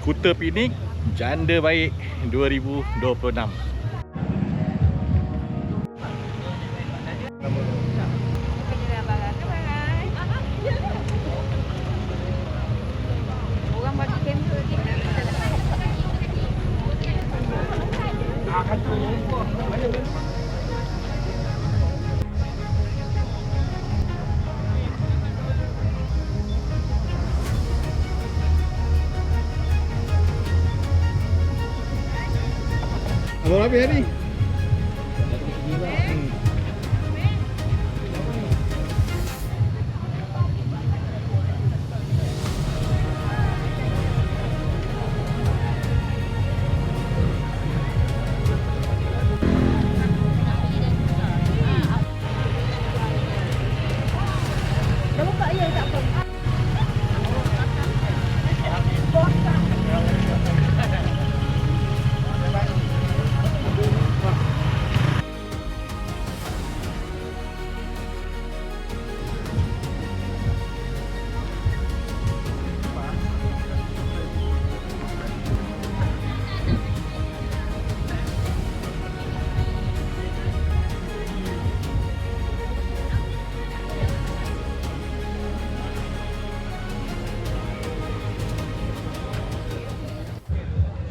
Skuter piknik janda baik 2026. Abang Rabi hari?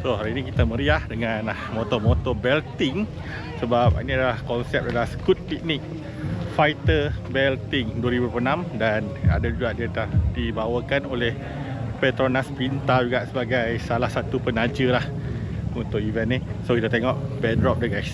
So hari ini kita meriah dengan motor-motor belting, sebab ini adalah konsep adalah Scoot Picnic Fighter Belting 2006, dan ada juga dia dah dibawakan oleh Petronas Pinta juga sebagai salah satu penaja lah untuk event ni. So kita tengok backdrop dia guys.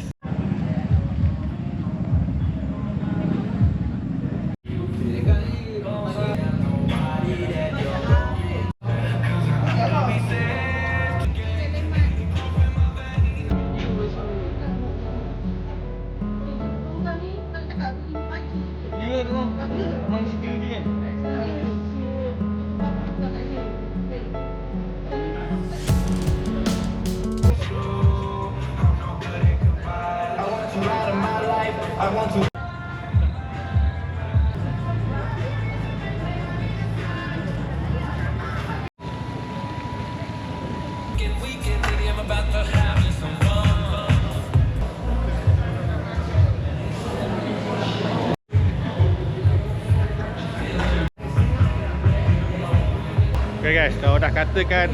Okay guys, kalau dah katakan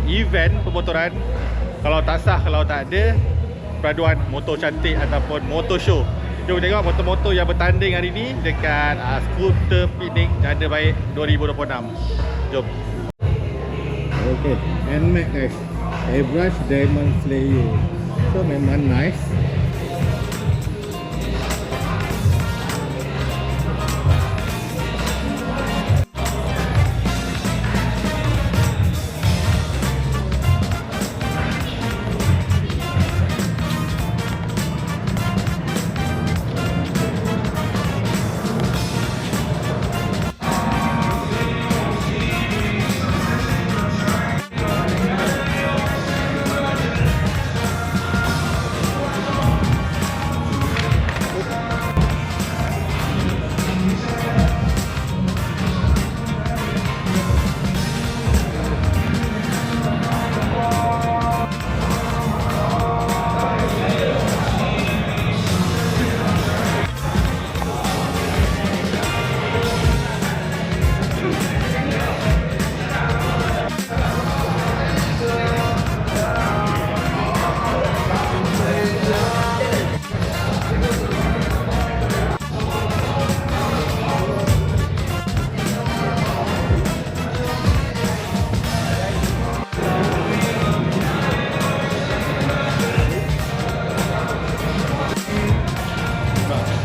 event pemotoran, kalau tak sah kalau tak ada peraduan motor cantik ataupun motor show. Jom tengok motor-motor yang bertanding hari ni dekat Skuter Picnic Janda Baik 2026. Jom. Okay, NMAX guys, Airbrush Diamond Slayer. So memang nice.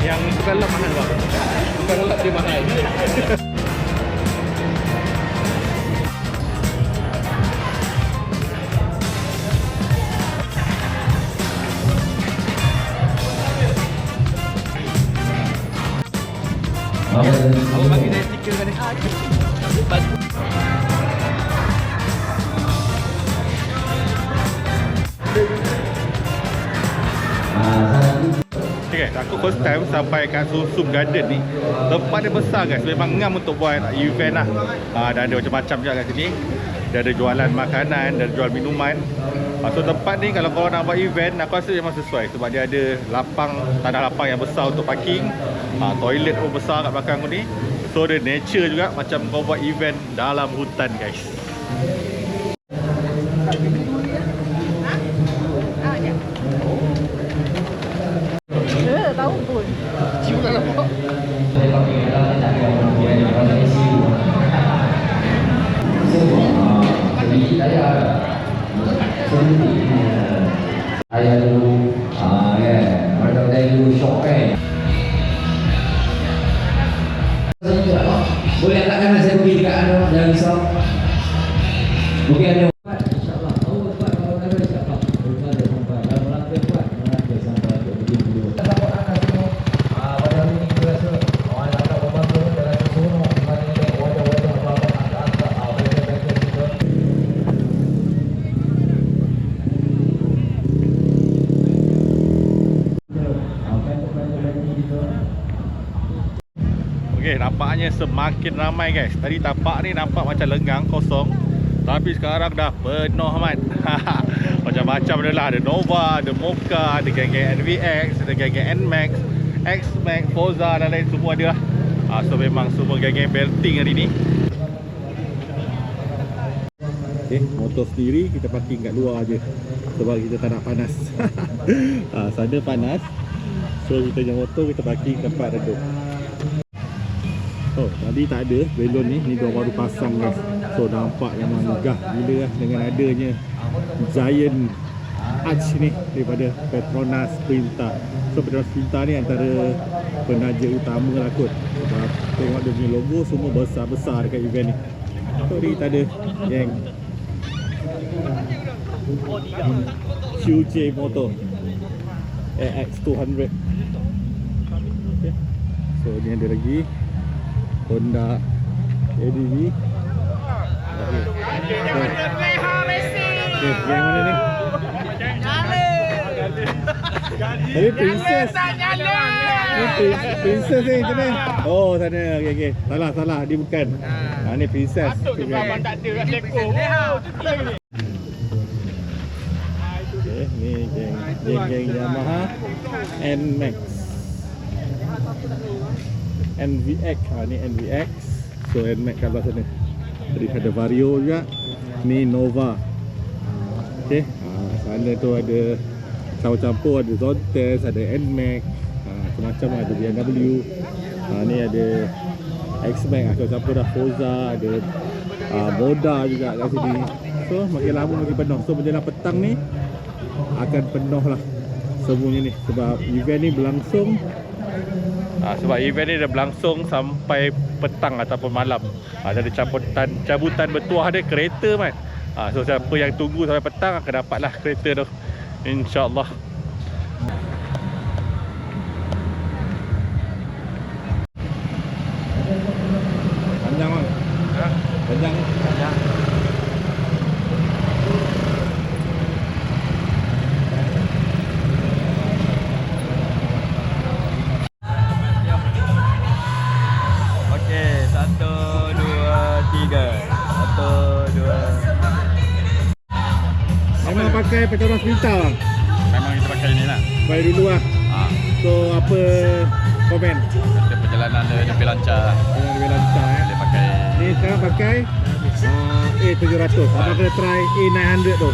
Yang bukan lap mahal bang. Bukan lap dia mahal. Awak bagi saya stiker kan ni. Okay guys, aku first time sampai kat Sum Garden ni. Tempat dia besar guys, memang ngam untuk buat event lah. Dan ada macam-macam juga kat sini. dia ada jualan makanan, dia ada jual minuman. So tempat ni kalau korang nak buat event, aku rasa memang sesuai sebab dia ada tanah lapang yang besar untuk parking. Toilet pun besar kat belakang ni. So dia nature juga, macam kau buat event dalam hutan guys. Tahu pun. Cium tak nampak. Ayah dulu, kan, orang dah dulu shock kan. Boleh angkatkan saya pergi dekat anu, jangan risau. Mungkin ada. InsyaAllah, Allah buat kalau ada insyaAllah. Kita ada sampai, kalau melangkah buat, melangkah sampai ke begini dulu. Support anda semua. Pada hari ini kita rasa orang yang akan membantu dan rasa seronok di mana ini wajah-wajah abang-abang angkat-angkat baik-baik kita. Okay, nampaknya semakin ramai guys. Tadi tapak ni nampak macam lenggang, kosong. Tapi sekarang dah penuh amat. Macam-macam dia lah. Ada Nova, ada Mocha, ada geng-geng NVX, ada geng-geng NMAX, X-Max, Forza dan lain semua ada lah. So memang semua geng-geng belting hari ni. Okay, motor sendiri kita parking kat luar je sebab kita tak nak panas. Sana panas. So kita punya motor kita parking tempat redup. Oh, tadi tak ada belon ni dia baru pasang guys. So nampak memang megah gila lah dengan adanya giant arch ni daripada Petronas Sprinter. So Petronas Sprinter ni antara penaja utama lah kot. Sebab tengok dia punya logo semua besar-besar dekat event ni. So ni tak ada geng QJ Motor AX200. Okay. So ni ada lagi Honda ADV. Okay. Okay, yang mana ni? Ini princess. Ini princess ni macam mana? Oh sana, okay. Salah, dia bukan. Ni princess. Patut ke abang tak ada kat Seko. Okay, ni geng Yamaha NMAX NVX. Ni NVX. So NMAX kat belah sana. Tadi ada Vario juga. Ni Nova. Okay, sana tu ada campur-campur, ada Zontes, ada NMAX, macam-macam ada BMW. Ni ada X-Max, campur dah Forza, ada Moda juga kat sini. So makin lama makin penuh. So menjelang petang ni akan penuh lah semuanya ni. Sebab event ni berlangsung dah berlangsung sampai petang ataupun malam. Ada cabutan bertuah dia kereta man. So siapa yang tunggu sampai petang akan dapatlah kereta tu, InsyaAllah. Panjang bang? Panjang. Memang pakai Petronas Sprinter bang? Memang kita pakai ni lah. Pakai dulu lah. So apa komen? Kata perjalanan dia lebih lancar lah. Lebih lancar Dia pakai ni sekarang pakai A700. Abang kena try A900 tu.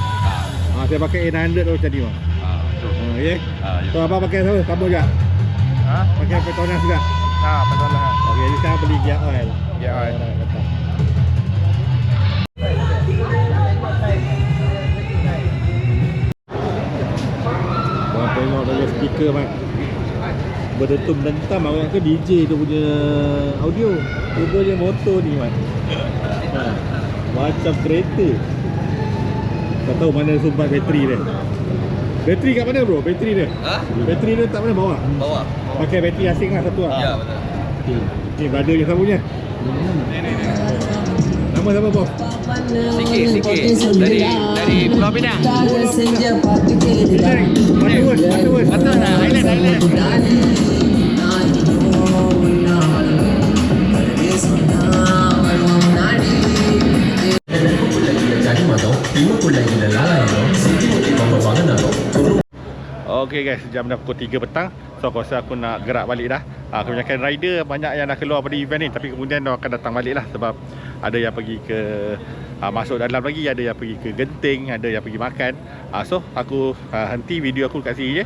Saya pakai A900 tu macam ni bang. Ya? So abang pakai sama juga? Pakai Petronas juga? Petronas. Ok, jadi sekarang beli Gear Oil. Gear Oil. Tengok dari speaker mat berdentum-dentam orang ke DJ tu punya audio. Rupanya motor ni mat. Macam kereta. Tak tahu mana sumbat bateri dia. Bateri kat mana bro? Bateri dia? Bateri dia tak mana bawah? Bawah. Pakai bateri asing lah satu lah. Ya betul. Ni brother je sama punya. Nama siapa bos? Sikit dari Pulau Pinang. Betul lah, Island. Okay guys, jam dah pukul 3 petang. So aku rasa aku nak gerak balik dah. Kebanyakan rider banyak yang dah keluar pada event ni, tapi kemudian dia akan datang balik lah. Sebab ada yang pergi ke masuk dalam lagi, ada yang pergi ke Genting, ada yang pergi makan. So aku henti video aku kat sini je.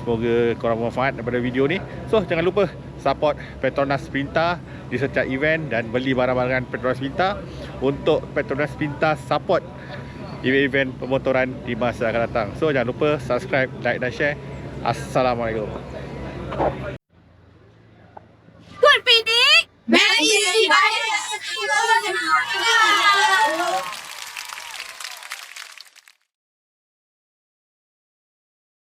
Semoga korang bermanfaat daripada video ni. So jangan lupa support Petronas Sprinter di setiap event dan beli barang-barang Petronas Sprinter untuk Petronas Sprinter support event-event pemotoran di masa akan datang. So jangan lupa subscribe, like dan share. Assalamualaikum. Good feeding. Very.